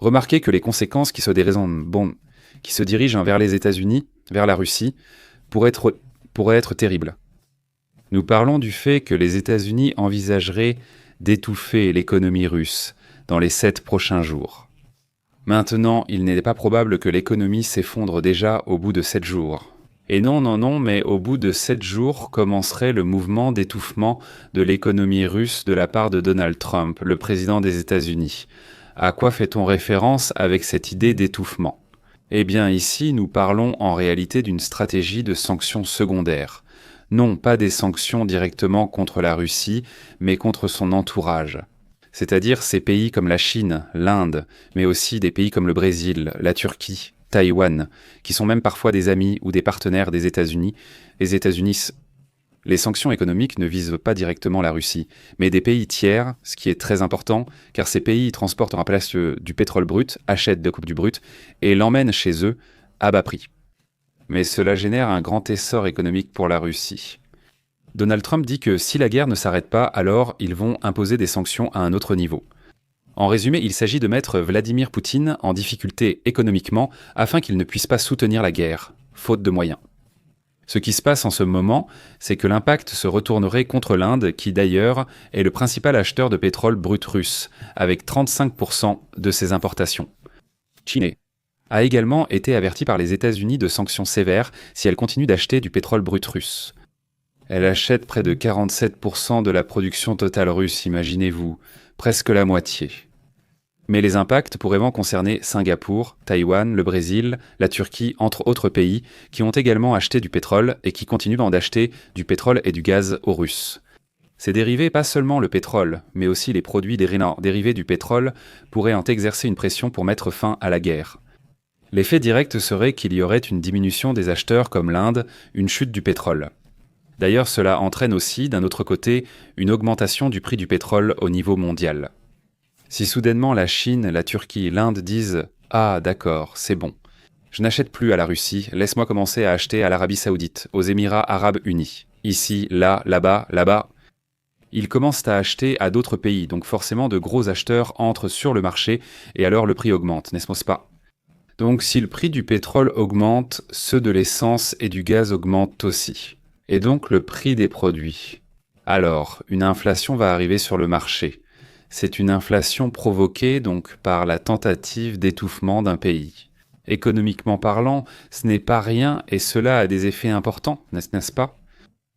Remarquez que les conséquences qui se dirigent vers les États-Unis, vers la Russie, pourraient être terribles. Nous parlons du fait que les États-Unis envisageraient d'étouffer l'économie russe dans les 7 prochains jours. Maintenant, il n'est pas probable que l'économie s'effondre déjà au bout de 7 jours. Et non, mais au bout de 7 jours commencerait le mouvement d'étouffement de l'économie russe de la part de Donald Trump, le président des États-Unis. À quoi fait-on référence avec cette idée d'étouffement ? Eh bien ici, nous parlons en réalité d'une stratégie de sanctions secondaires. Non, pas des sanctions directement contre la Russie, mais contre son entourage. C'est-à-dire ces pays comme la Chine, l'Inde, mais aussi des pays comme le Brésil, la Turquie, Taïwan, qui sont même parfois des amis ou des partenaires des États-Unis. Les sanctions économiques ne visent pas directement la Russie, mais des pays tiers, ce qui est très important, car ces pays transportent en place du pétrole brut, achètent du brut, et l'emmènent chez eux à bas prix. Mais cela génère un grand essor économique pour la Russie. Donald Trump dit que si la guerre ne s'arrête pas, alors ils vont imposer des sanctions à un autre niveau. En résumé, il s'agit de mettre Vladimir Poutine en difficulté économiquement afin qu'il ne puisse pas soutenir la guerre, faute de moyens. Ce qui se passe en ce moment, c'est que l'impact se retournerait contre l'Inde, qui d'ailleurs est le principal acheteur de pétrole brut russe, avec 35% de ses importations. Chine a également été avertie par les États-Unis de sanctions sévères si elle continue d'acheter du pétrole brut russe. Elle achète près de 47% de la production totale russe, imaginez-vous, presque la moitié. Mais les impacts pourraient vraiment concerner Singapour, Taïwan, le Brésil, la Turquie, entre autres pays, qui ont également acheté du pétrole et qui continuent d'acheter du pétrole et du gaz aux Russes. Ces dérivés, pas seulement le pétrole, mais aussi les produits dérivés du pétrole, pourraient en exercer une pression pour mettre fin à la guerre. L'effet direct serait qu'il y aurait une diminution des acheteurs comme l'Inde, une chute du pétrole. D'ailleurs, cela entraîne aussi, d'un autre côté, une augmentation du prix du pétrole au niveau mondial. Si soudainement la Chine, la Turquie, l'Inde disent « Ah, d'accord, c'est bon. Je n'achète plus à la Russie, laisse-moi commencer à acheter à l'Arabie Saoudite, aux Émirats Arabes Unis. Ici, là, là-bas, là-bas. » Ils commencent à acheter à d'autres pays, donc forcément de gros acheteurs entrent sur le marché et alors le prix augmente, n'est-ce pas ? Donc si le prix du pétrole augmente, ceux de l'essence et du gaz augmentent aussi. Et donc le prix des produits. Alors, une inflation va arriver sur le marché. C'est une inflation provoquée donc par la tentative d'étouffement d'un pays. Économiquement parlant, ce n'est pas rien et cela a des effets importants, n'est-ce pas ?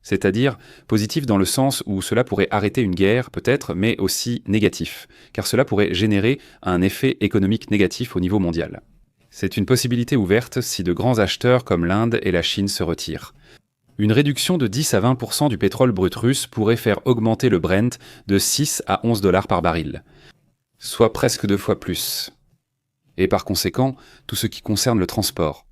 C'est-à-dire positif dans le sens où cela pourrait arrêter une guerre peut-être, mais aussi négatif, car cela pourrait générer un effet économique négatif au niveau mondial. C'est une possibilité ouverte si de grands acheteurs comme l'Inde et la Chine se retirent. Une réduction de 10 à 20% du pétrole brut russe pourrait faire augmenter le Brent de 6 à 11 $ par baril, soit presque 2 fois plus. Et par conséquent, tout ce qui concerne le transport.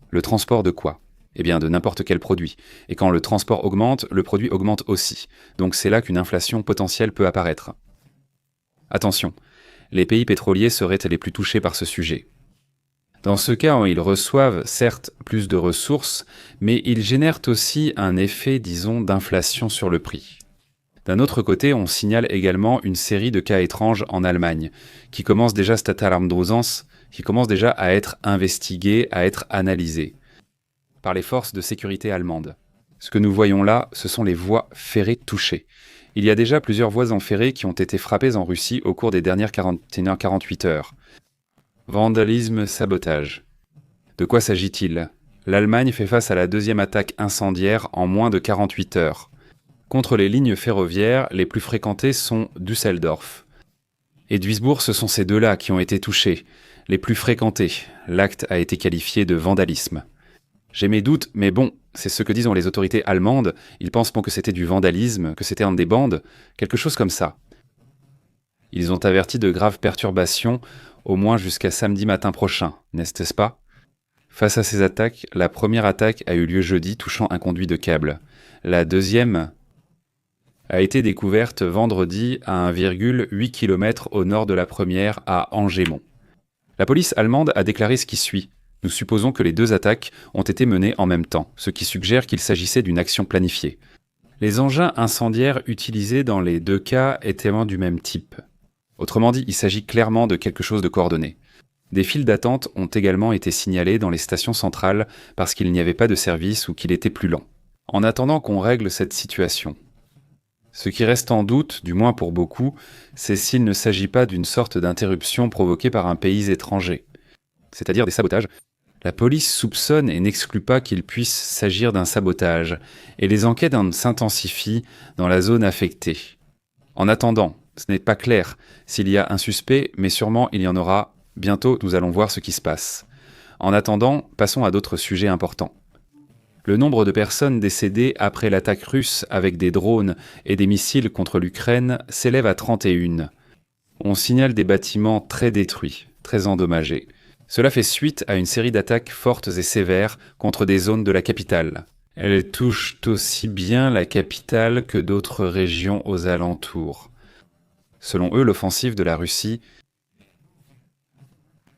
Le transport de quoi ? Eh bien, de n'importe quel produit. Et quand le transport augmente, le produit augmente aussi. Donc c'est là qu'une inflation potentielle peut apparaître. Attention, les pays pétroliers seraient les plus touchés par ce sujet. Dans ce cas, ils reçoivent certes plus de ressources, mais ils génèrent aussi un effet, disons, d'inflation sur le prix. D'un autre côté, on signale également une série de cas étranges en Allemagne, qui commencent déjà à être investigués, à être analysés par les forces de sécurité allemandes. Ce que nous voyons là, ce sont les voies ferrées touchées. Il y a déjà plusieurs voies en ferré qui ont été frappées en Russie au cours des dernières 48 heures. Vandalisme, sabotage. De quoi s'agit-il ? L'Allemagne fait face à la deuxième attaque incendiaire en moins de 48 heures. Contre les lignes ferroviaires, les plus fréquentées sont Düsseldorf et Duisbourg, ce sont ces deux-là qui ont été touchés, les plus fréquentés. L'acte a été qualifié de vandalisme. J'ai mes doutes, mais bon, c'est ce que disent les autorités allemandes. Ils pensent que c'était du vandalisme, que c'était un des bandes, quelque chose comme ça. Ils ont averti de graves perturbations, au moins jusqu'à samedi matin prochain, n'est-ce pas ? Face à ces attaques, la première attaque a eu lieu jeudi, touchant un conduit de câble. La deuxième a été découverte vendredi à 1,8 km au nord de la première, à Angemont. La police allemande a déclaré ce qui suit. Nous supposons que les deux attaques ont été menées en même temps, ce qui suggère qu'il s'agissait d'une action planifiée. Les engins incendiaires utilisés dans les deux cas étaient du même type. Autrement dit, il s'agit clairement de quelque chose de coordonné. Des files d'attente ont également été signalées dans les stations centrales parce qu'il n'y avait pas de service ou qu'il était plus lent. En attendant qu'on règle cette situation, ce qui reste en doute, du moins pour beaucoup, c'est s'il ne s'agit pas d'une sorte d'interruption provoquée par un pays étranger, c'est-à-dire des sabotages. La police soupçonne et n'exclut pas qu'il puisse s'agir d'un sabotage, et les enquêtes s'intensifient dans la zone affectée. En attendant, ce n'est pas clair s'il y a un suspect, mais sûrement il y en aura. Bientôt, nous allons voir ce qui se passe. En attendant, passons à d'autres sujets importants. Le nombre de personnes décédées après l'attaque russe avec des drones et des missiles contre l'Ukraine s'élève à 31. On signale des bâtiments très détruits, très endommagés. Cela fait suite à une série d'attaques fortes et sévères contre des zones de la capitale. Elles touchent aussi bien la capitale que d'autres régions aux alentours. Selon eux, l'offensive de la Russie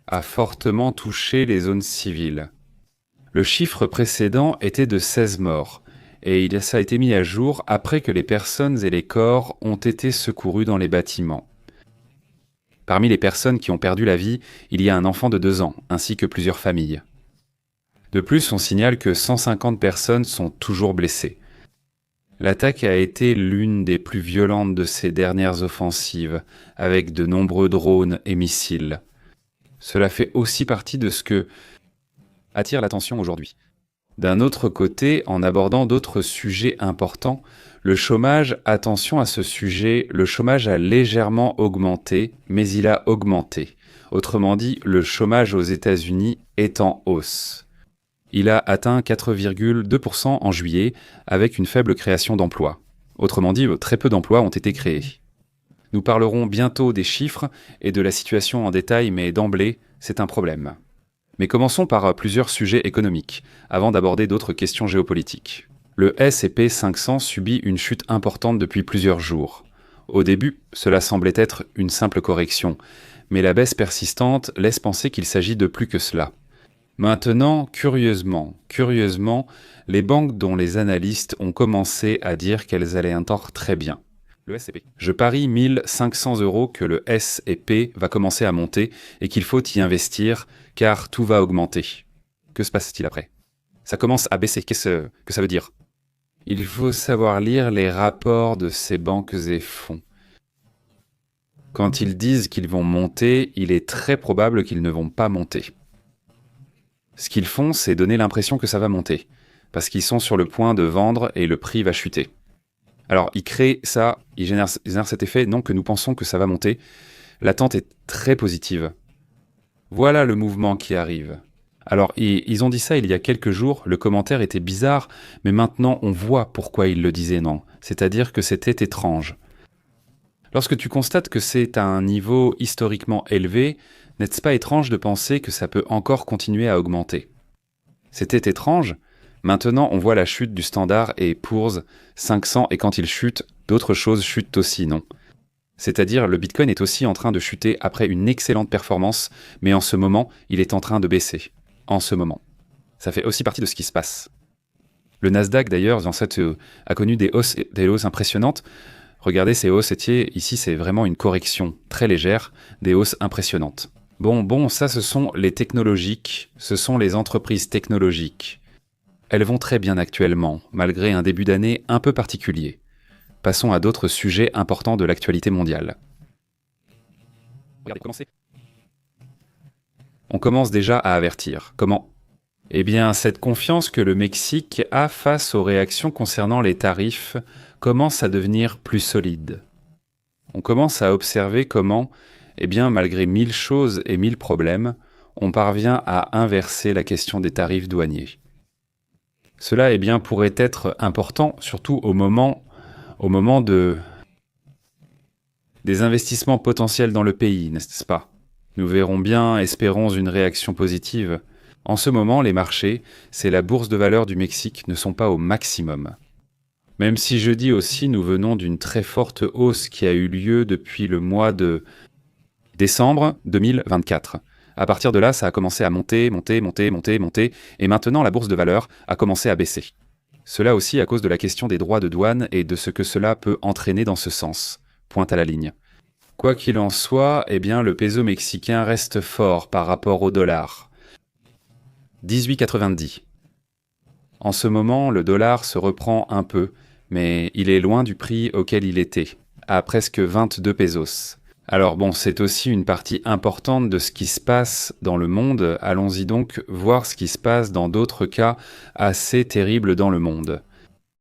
a fortement touché les zones civiles. Le chiffre précédent était de 16 morts, et ça a été mis à jour après que les personnes et les corps ont été secourus dans les bâtiments. Parmi les personnes qui ont perdu la vie, il y a un enfant de 2 ans, ainsi que plusieurs familles. De plus, on signale que 150 personnes sont toujours blessées. L'attaque a été l'une des plus violentes de ces dernières offensives, avec de nombreux drones et missiles. Cela fait aussi partie de ce que attire l'attention aujourd'hui. D'un autre côté, en abordant d'autres sujets importants, le chômage, attention à ce sujet, le chômage a légèrement augmenté, mais il a augmenté. Autrement dit, le chômage aux États-Unis est en hausse. Il a atteint 4,2% en juillet, avec une faible création d'emplois. Autrement dit, très peu d'emplois ont été créés. Nous parlerons bientôt des chiffres et de la situation en détail, mais d'emblée, c'est un problème. Mais commençons par plusieurs sujets économiques, avant d'aborder d'autres questions géopolitiques. Le S&P 500 subit une chute importante depuis plusieurs jours. Au début, cela semblait être une simple correction, mais la baisse persistante laisse penser qu'il s'agit de plus que cela. Maintenant, curieusement, les banques dont les analystes ont commencé à dire qu'elles allaient un temps très bien. Le S&P. Je parie 1500 € que le S&P va commencer à monter et qu'il faut y investir car tout va augmenter. Que se passe-t-il après? Ça commence à baisser. Qu'est-ce que ça veut dire? Il faut savoir lire les rapports de ces banques et fonds. Quand ils disent qu'ils vont monter, il est très probable qu'ils ne vont pas monter. Ce qu'ils font, c'est donner l'impression que ça va monter, parce qu'ils sont sur le point de vendre et le prix va chuter. Alors, ils créent ça, ils génèrent cet effet, non que nous pensons que ça va monter. L'attente est très positive. Voilà le mouvement qui arrive. Alors, ils ont dit ça il y a quelques jours, le commentaire était bizarre, mais maintenant on voit pourquoi ils le disaient non. C'est-à-dire que c'était étrange. Lorsque tu constates que c'est à un niveau historiquement élevé, n'est-ce pas étrange de penser que ça peut encore continuer à augmenter? C'était étrange. Maintenant, on voit la chute du Standard et Poor's 500 et quand il chute, d'autres choses chutent aussi, non? C'est-à-dire, le Bitcoin est aussi en train de chuter après une excellente performance, mais en ce moment, il est en train de baisser. En ce moment. Ça fait aussi partie de ce qui se passe. Le Nasdaq, d'ailleurs, a connu des hausses impressionnantes. Regardez ces hausses, ici, c'est vraiment une correction très légère, des hausses impressionnantes. Bon, ça, ce sont les technologiques, ce sont les entreprises technologiques. Elles vont très bien actuellement, malgré un début d'année un peu particulier. Passons à d'autres sujets importants de l'actualité mondiale. Regardez, commencez. On commence déjà à avertir. Comment? Eh bien, cette confiance que le Mexique a face aux réactions concernant les tarifs commence à devenir plus solide. On commence à observer comment, malgré 1000 choses et 1000 problèmes, on parvient à inverser la question des tarifs douaniers. Cela, pourrait être important, surtout au moment des investissements potentiels dans le pays, n'est-ce pas? Nous verrons bien, espérons une réaction positive. En ce moment, les marchés, c'est la bourse de valeur du Mexique, ne sont pas au maximum. Même si jeudi aussi, nous venons d'une très forte hausse qui a eu lieu depuis le mois de décembre 2024. À partir de là, ça a commencé à monter, et maintenant la bourse de valeur a commencé à baisser. Cela aussi à cause de la question des droits de douane et de ce que cela peut entraîner dans ce sens. Pointe à la ligne. Quoi qu'il en soit, eh bien, le peso mexicain reste fort par rapport au dollar. 18,90. En ce moment, le dollar se reprend un peu, mais il est loin du prix auquel il était, à presque 22 pesos. Alors bon, c'est aussi une partie importante de ce qui se passe dans le monde. Allons-y donc voir ce qui se passe dans d'autres cas assez terribles dans le monde.